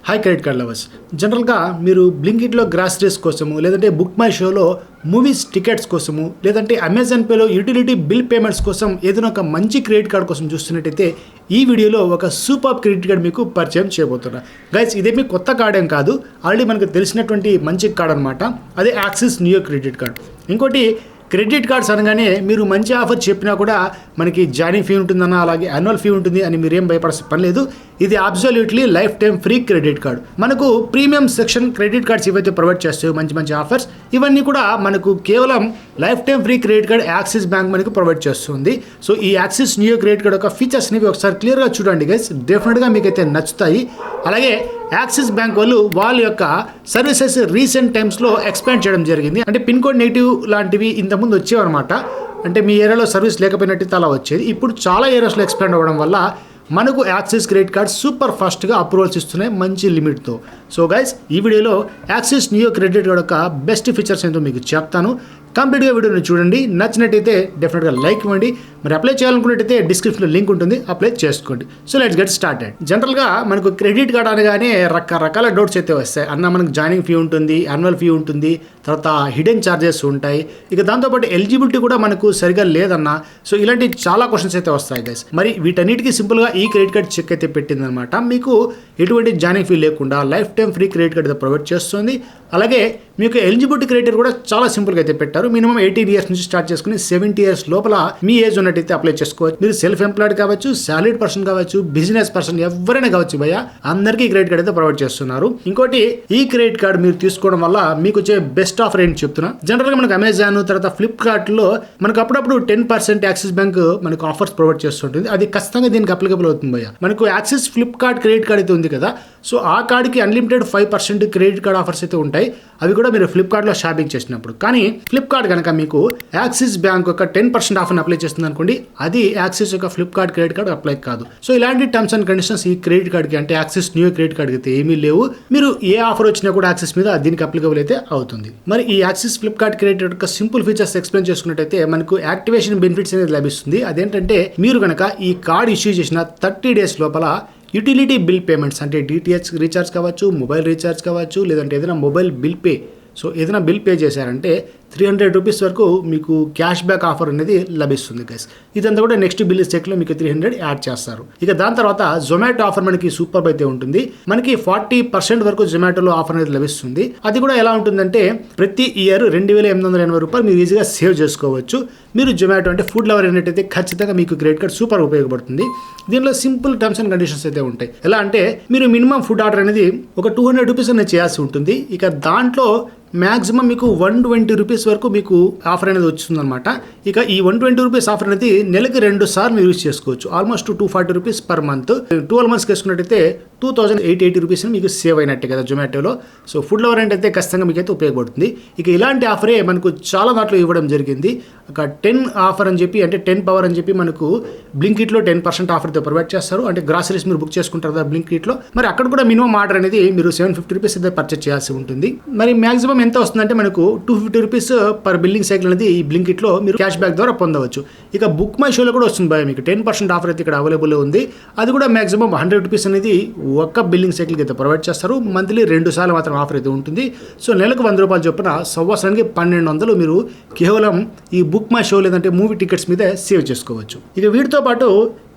Hi credit card lovers. జనరల్గా మీరు బ్లింకిట్లో groceries కోసము, లేదంటే బుక్ మై షోలో మూవీస్ టికెట్స్ కోసము, లేదంటే అమెజాన్ పేలో యూటిలిటీ బిల్ పేమెంట్స్ కోసం ఏదైనా ఒక మంచి క్రెడిట్ కార్డ్ కోసం చూస్తున్నట్టయితే ఈ వీడియోలో ఒక సూపర్ క్రెడిట్ కార్డ్ మీకు పరిచయం చేయబోతున్నా. గైస్, ఇదేమీ కొత్త కార్డ్ ఏం కాదు, ఆల్రెడీ మనకు తెలిసినటువంటి మంచి కార్డ్ అనమాట. అదే యాక్సిస్ నియో క్రెడిట్ కార్డ్. ఇంకోటి, క్రెడిట్ కార్డ్స్ అనగానే మీరు మంచి ఆఫర్ చెప్పినా కూడా మనకి జాయినింగ్ ఫీ ఉంటుందన్న, అలాగే యాన్యువల్ ఫీ ఉంటుంది అని మీరేం భయపడాల్సిన పని లేదు. ఇది absolutely life time free credit card. మనకు ప్రీమియం సెక్షన్ క్రెడిట్ కార్డ్స్ ఏవైతే ప్రొవైడ్ చేస్తాయో మంచి మంచి ఆఫర్స్, ఇవన్నీ కూడా మనకు కేవలం life time free credit card axis bank మనకు ప్రొవైడ్ చేస్తుంది. సో ఈ యాక్సిస్ నియో క్రెడిట్ కార్డ్ యొక్క ఫీచర్స్ని ఒకసారి క్లియర్గా చూడండి గైస్, డెఫినెట్గా మీకైతే నచ్చుతాయి. అలాగే యాక్సిస్ బ్యాంక్ వాళ్ళు వాళ్ళ యొక్క సర్వీసెస్ రీసెంట్ టైమ్స్లో ఎక్స్పాండ్ చేయడం జరిగింది. అంటే పిన్ కోడ్ నెగిటివ్ లాంటివి ఇంతకుముందు వచ్చేవన్నమాట. అంటే మీ ఏరియాలో సర్వీస్ లేకపోయినట్టు అలా వచ్చేది. ఇప్పుడు చాలా ఏరియాస్లో ఎక్స్పాండ్ అవ్వడం వల్ల మనకు యాక్సిస్ క్రెడిట్ కార్డ్ సూపర్ ఫాస్ట్గా అప్రూవల్స్ ఇస్తున్నాయి మంచి లిమిట్తో. సో గైస్, ఈ వీడియోలో యాక్సిస్ నియో క్రెడిట్ కార్డ్ యొక్క బెస్ట్ ఫీచర్స్ ఏంటో మీకు చెప్తాను. కంప్లీట్గా వీడియోని చూడండి. నచ్చినట్టయితే డెఫినెట్గా లైక్ ఇవ్వండి. మరి అప్లై చేయాలనుకున్నట్టయితే డిస్క్రిప్షన్లో లింక్ ఉంటుంది, అప్లై చేసుకోండి. So let's get started. జనరల్గా మనకు క్రెడిట్ కార్డ్ అనగానే రకరకాల డౌట్స్ అయితే వస్తాయి. అన్న మనకు జాయినింగ్ ఫీ ఉంటుంది, యాన్యువల్ ఫీ ఉంటుంది, తర్వాత హిడెన్ ఛార్జెస్ ఉంటాయి, ఇక దాంతోపాటు ఎలిజిబిలిటీ కూడా మనకు సరిగా లేదన్న. సో ఇలాంటి చాలా క్వశ్చన్స్ అయితే వస్తాయి గైస్. మరి వీటన్నిటికీ సింపుల్గా ఈ క్రెడిట్ కార్డ్ చెక్ అయితే పెట్టిందనమాట. మీకు ఎటువంటి జాయినింగ్ ఫీ లేకుండా life time free credit card అయితే ప్రొవైడ్ చేస్తుంది. అలాగే మీకు ఎలిజిబిలిటీ క్రైటీరియా కూడా చాలా సింపుల్గా అయితే పెట్టారు. మినిమం 18 ఇయర్స్ నుంచి స్టార్ట్ చేసుకుని 70 ఇయర్స్ లోపల మీ ఏజ్ ఉన్నట్టయితే అప్లై చేసుకోవచ్చు. మీరు సెల్ఫ్ ఎంప్లాయిడ్ కావచ్చు, సాలరీడ్ పర్సన్ కావచ్చు, బిజినెస్ పర్సన్ ఎవరైనా కావచ్చు భయ్య, అందరికీ క్రెడిట్ కార్డ్ అయితే ప్రొవైడ్ చేస్తున్నారు. ఇంకోటి, ఈ క్రెడిట్ కార్డ్ మీరు తీసుకోవడం వల్ల మీకు వచ్చే బెస్ట్ ఆఫర్ ఏంటి చెప్తున్నా. జనరల్గా మనకు అమెజాన్ తర్వాత ఫ్లిప్కార్ట్ లో మనకు అప్పుడప్పుడు 10% యాక్సిస్ బ్యాంక్ మనకు ఆఫర్స్ ప్రొవైడ్ చేస్తుంటుంది. అది ఖచ్చితంగా దీనికి అప్లికబుల్ అవుతుంది భయ్య. మనకు యాక్సిస్ ఫ్లిప్కార్ట్ క్రెడిట్ కార్డ్ అయితే ఉంది కదా, సో ఆ కార్డ్కి అన్లిమిటెడ్ 5% క్రెడిట్ కార్డ్ ఆఫర్స్ అయితే ఉంటాయి. అవి కూడా మీరు ఫ్లిప్కార్ట్లో షాపింగ్ చేసినప్పుడు. కానీ ఫ్లిప్కార్ట్ కనుక మీకు యాక్సిస్ బ్యాంక్ యొక్క 10% ఆఫర్ని అప్లై చేస్తుంది అనుకోండి, అది యాక్సిస్ యొక్క ఫ్లిప్కార్ట్ క్రెడిట్ కార్డ్ అప్లై కాదు. సో ఇలాంటి టర్మ్స్ అండ్ కండిషన్స్ ఈ క్రెడిట్ కార్డ్కి, అంటే యాక్సిస్ న్యూ క్రెడిట్ కార్డ్కి అయితే ఏమీ లేవు. మీరు ఏ ఆఫర్ వచ్చినా కూడా యాక్సిస్ మీద దీనికి అప్లికబుల్ అయితే అవుతుంది. మరి ఈ యాక్సిస్ ఫ్లిప్కార్ట్ క్రెడిట్ కార్డ్ యొక్క సింపుల్ ఫీచర్స్ ఎక్స్ప్లెయిన్ చేసుకున్నట్టయితే మనకు యాక్టివేషన్ బెనిఫిట్స్ అనేది లభిస్తుంది. అదేంటంటే మీరు కనుక ఈ కార్డ్ ఇష్యూ చేసిన 30 డేస్ లోపల యూటిలిటీ బిల్ పేమెంట్స్, అంటే డిటిహెచ్ రీఛార్జ్ కావచ్చు, మొబైల్ రీఛార్జ్ కావచ్చు, లేదంటే ఏదైనా మొబైల్ బిల్ పే, సో ఏదైనా బిల్ పే చేశారంటే 300 రూపీస్ వరకు మీకు క్యాష్ బ్యాక్ ఆఫర్ అనేది లభిస్తుంది గైస్. ఇదంతా కూడా నెక్స్ట్ బిల్ చెక్లో మీకు 300 యాడ్ చేస్తారు. ఇక దాని తర్వాత జొమాటో ఆఫర్ మనకి సూపర్ అయితే ఉంటుంది. మనకి 40% వరకు జొమాటోలో ఆఫర్ అనేది లభిస్తుంది. అది కూడా ఎలా ఉంటుందంటే ప్రతి ఇయర్ 2880 రూపాయలు మీరు ఈజీగా సేవ్ చేసుకోవచ్చు. మీరు జొమాటో అంటే ఫుడ్ లవర్ అయినట్టయితే ఖచ్చితంగా మీకు క్రెడిట్ కార్డ్ సూపర్ ఉపయోగపడుతుంది. దీనిలో సింపుల్ టర్మ్స్ అండ్ కండిషన్స్ అయితే ఉంటాయి. ఎలా అంటే మీరు మినిమం ఫుడ్ ఆర్డర్ అనేది ఒక 200 రూపీస్ అనేది చేయాల్సి ఉంటుంది. ఇక దాంట్లో మ్యాక్సిమం మీకు 120 రూపీస్ వరకు మీకు ఆఫర్ అనేది వస్తుందన్నమాట. ఇక ఈ 120 రూపీస్ ఆఫర్ అనేది నెలకి 2 సార్లు మీరు యూజ్ చేసుకోవచ్చు. Almost 240 rupees per month. 12 మంత్స్కి వేసుకున్నట్టయితే 2880 రూపీస్ మీకు సేవ్ అయినట్టే కదా జొమాటోలో. సో ఫుడ్ లవర్ అంటే ఖచ్చితంగా మీకు అయితే ఉపయోగపడుతుంది. ఇక ఇలాంటి ఆఫరే మనకు చాలా దాంట్లో ఇవ్వడం జరిగింది. ఒక 10 ఆఫర్ అని చెప్పి, అంటే 10 పవర్ అని చెప్పి మనకు బ్లింకిట్లో 10% ఆఫర్తో ప్రొవైడ్ చేస్తారు. అంటే గ్రాసరీస్ మీరు బుక్ చేసుకుంటారు కదా బ్లింకిట్లో, మరి అక్కడ కూడా మినిమం ఆర్డర్ అనేది మీరు 750 రూపీస్ అయితే పర్చేస్ చేయాల్సి ఉంటుంది. మరి మ్యాక్సిమం ఎంత వస్తుందంటే మనకు 250 రూపీస్ పర్ బిల్లింగ్ సైకిల్ అనేది ఈ బ్లింకిట్లో మీరు క్యాష్ బ్యాక్ ద్వారా పొందవచ్చు. ఇక బుక్ మై షోలో కూడా వస్తుంది భయ, మీకు 10% ఆఫర్ అయితే ఇక్కడ అవైలబుల్ ఉంది. అది కూడా మ్యాక్సిమం 100 రూపీస్ అనేది ఒక్క బిల్లింగ్ సైకిల్కి అయితే ప్రొవైడ్ చేస్తారు. మంత్లీ 2 సార్లు మాత్రం ఆఫర్ అయితే ఉంటుంది. సో నెలకు 100 రూపాయలు చొప్పున సంవత్సరానికి 1200 మీరు కేవలం ఈ బుక్ మై షో లేదంటే మూవీ టికెట్స్ మీద సేవ్ చేసుకోవచ్చు. ఇక వీటితో పాటు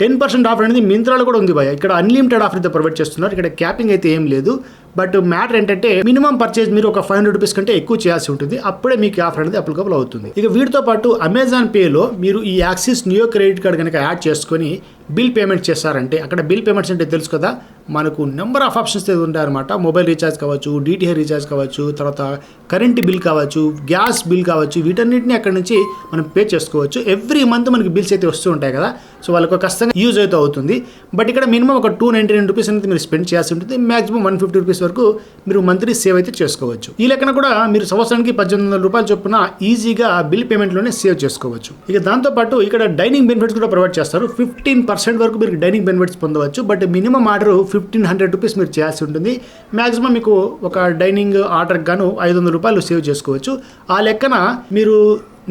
10% ఆఫర్ అనేది మింత్రాలో కూడా ఉంది భయ. ఇక్కడ అన్లిమిటెడ్ ఆఫర్ అయితే ప్రొవైడ్ చేస్తున్నారు. ఇక్కడ క్యాపింగ్ అయితే ఏం లేదు. బట్ మ్యాటర్ ఏంటంటే మినిమం పర్చేజ్ మీరు ఒక 500 రూపీస్ కంటే ఎక్కువ చేయాల్సి ఉంటుంది. అప్పుడే మీకు ఆఫర్ అనేది అప్లికబుల్ అవుతుంది. ఇక వీటితో పాటు అమెజాన్ పేలో మీరు ఈ యాక్సిస్ నియో క్రెడిట్ కార్డ్ కనుక యాడ్ చేసుకొని బిల్ పేమెంట్ చేస్తారంటే, అక్కడ బిల్ పేమెంట్స్ అంటే తెలుసు కదా, మనకు నెంబర్ ఆఫ్ ఆప్షన్స్ ఉంటాయన్నమాట. మొబైల్ రీఛార్జ్ కావచ్చు, డిటిహెచ్ రీఛార్జ్ కావచ్చు, తర్వాత కరెంట్ బిల్ కావచ్చు, గ్యాస్ బిల్ కావచ్చు, వీటన్నిటిని అక్కడ నుంచి మనం పే చేసుకోవచ్చు. ఎవ్రీ మంత్ మనకి బిల్స్ అయితే వస్తూ ఉంటాయి కదా, సో వాళ్ళకు కష్టంగా యూజ్ అయితే అవుతుంది. బట్ ఇక్కడ మినిమం ఒక 299 రూపీస్ అనేది మీరు స్పెండ్ చేయాల్సి ఉంటుంది. మాక్సిమం 150 రూపీస్ వరకు మీరు మంత్లీ సేవ్ అయితే చేసుకోవచ్చు. ఈ లెక్కన కూడా మీరు సంవత్సరానికి 1800 రూపాయలు చొప్పున ఈజీగా బిల్ పేమెంట్లోనే సేవ్ చేసుకోవచ్చు. ఇక దాంతోపాటు ఇక్కడ డైనింగ్ బెనిఫిట్స్ కూడా ప్రొవైడ్ చేస్తారు. 15% వరకు మీరు డైనింగ్ బెనిఫిట్స్ పొందవచ్చు. బట్ మినిమం ఆర్డర్ 1500 రూపీస్ మీరు చేయాల్సి ఉంటుంది. మాక్సిమం మీకు ఒక డైనింగ్ ఆర్డర్కి గాను 500 రూపాయలు సేవ్ చేసుకోవచ్చు. ఆ లెక్కన మీరు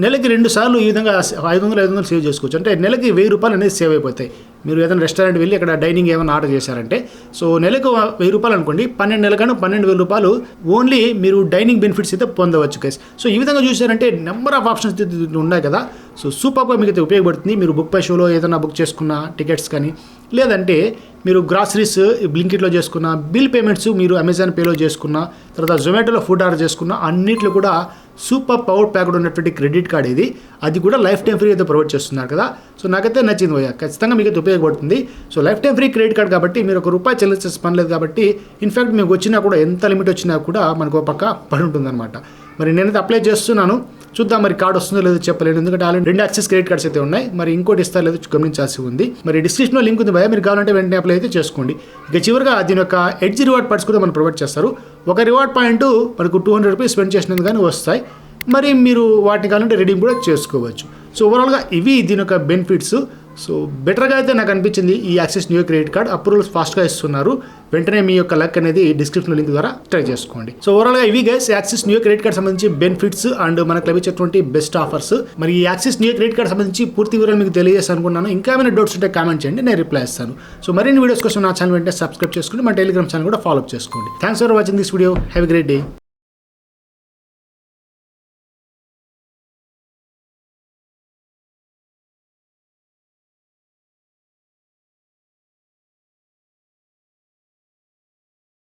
నెలకి 2 సార్లు ఈ విధంగా 500 సేవ్ చేసుకోవచ్చు. అంటే నెలకి 1000 రూపాయలు అనేది సేవ్ అయిపోతాయి. మీరు ఏదైనా రెస్టారెంట్ వెళ్ళి అక్కడ డైనింగ్ ఏమైనా ఆర్డర్ చేశారంటే సో నెలకు 1000 రూపాయలు అనుకోండి, 12 నెలలకు 12,000 రూపాయలు ఓన్లీ మీరు డైనింగ్ బెనిఫిట్స్ అయితే పొందవచ్చు గైస్. సో ఈ విధంగా చూసారంటే నెంబర్ ఆఫ్ ఆప్షన్స్ ఉన్నాయి కదా. సో సూపర్గా మీకు అయితే ఉపయోగపడుతుంది. మీరు బుక్ మై షోలో ఏదైనా బుక్ చేసుకున్న టికెట్స్ కానీ, లేదంటే మీరు గ్రాసరీస్ బ్లింకిట్లో చేసుకున్న, బిల్ పేమెంట్స్ మీరు అమెజాన్ పేలో చేసుకున్న, తర్వాత జొమాటోలో ఫుడ్ ఆర్డర్ చేసుకున్న, అన్నిట్లో కూడా సూపర్ పవర్ ప్యాక్డ్ ఉన్నటువంటి క్రెడిట్ కార్డ్ ఇది. అది కూడా లైఫ్ టైం ఫ్రీ అయితే ప్రొవైడ్ చేస్తున్నారు కదా. సో నాకైతే నచ్చింది భయ్యా, ఖచ్చితంగా మీకు అయితే ఉపయోగపడుతుంది. So life time free credit card కాబట్టి మీరు ₹1 చెల్లించాల్సిన పని లేదు కాబట్టి, ఇన్ఫ్యాక్ట్ మీకు వచ్చినా కూడా ఎంత లిమిట్ వచ్చినా కూడా మనకు పక్క పడి ఉంటుందన్నమాట. మరి నేనైతే అప్లై చేస్తున్నాను, చూద్దాం మరి కార్డు వస్తుందో లేదో చెప్పలేను, ఎందుకంటే ఆల్రెడీ 2 యాక్సెస్ క్రెడిట్ కార్డ్స్ అయితే ఉన్నాయి. మరి ఇంకోటి ఇస్తా లేదో గమనించాల్సి ఉంది. మరి డిస్క్రిప్షన్లో లింక్ ఉంది భయ, మీరు కావాలంటే వెంటనే అప్లై అయితే చేసుకోండి. ఇక చివరిగా దీని యొక్క ఎడ్జ్ రివార్డ్ పాయింట్స్ కూడా మనం ప్రొవైడ్ చేస్తారు. ఒక రివార్డ్ పాయింట్ మనకు ₹200 స్పెండ్ చేసినందుకు కానీ వస్తాయి. మరి మీరు వాటిని కావాలంటే రిడీమ్ కూడా చేసుకోవచ్చు. సో ఓవరాల్గా ఇవి దీని యొక్క బెనిఫిట్స్. సో బెటర్గా అయితే నాకు అనిపించింది ఈ axis new credit card. Approvals ఫాస్ట్గా ఇస్తున్నారు. వెంటనే మీ యొక్క లక్ అనేది డిస్క్రిప్షన్ లింక్ ద్వారా ట్రై చేసుకోండి. సో ఓవరాల్గా ఇవి guys axis new credit card సంబంధించి బెనిఫిట్స్ అండ్ మనకు లభించేటువంటి బెస్ట్ ఆఫర్స్. మరి ఈ యాక్సిస్ న్యూ క్రెడిట్ కార్డ్ సంబంధించి పూర్తి వివరాలు మీకు తెలియజేస్తాను అనుకున్నాను. ఇంకా ఏమైనా డౌట్స్ ఉంటే కామెంట్ చేయండి, నేను రిప్లై ఇస్తాను. సో మరిన్ని వీడియోస్ కోసం నా ఛానల్ వెంటనే సబ్స్క్రైబ్ చేసుకోండి, మా టెలిగ్రామ్ ఛానల్ కూడా ఫాలో అప్ చేసుకోండి. Thanks for watching this video. Have a great day.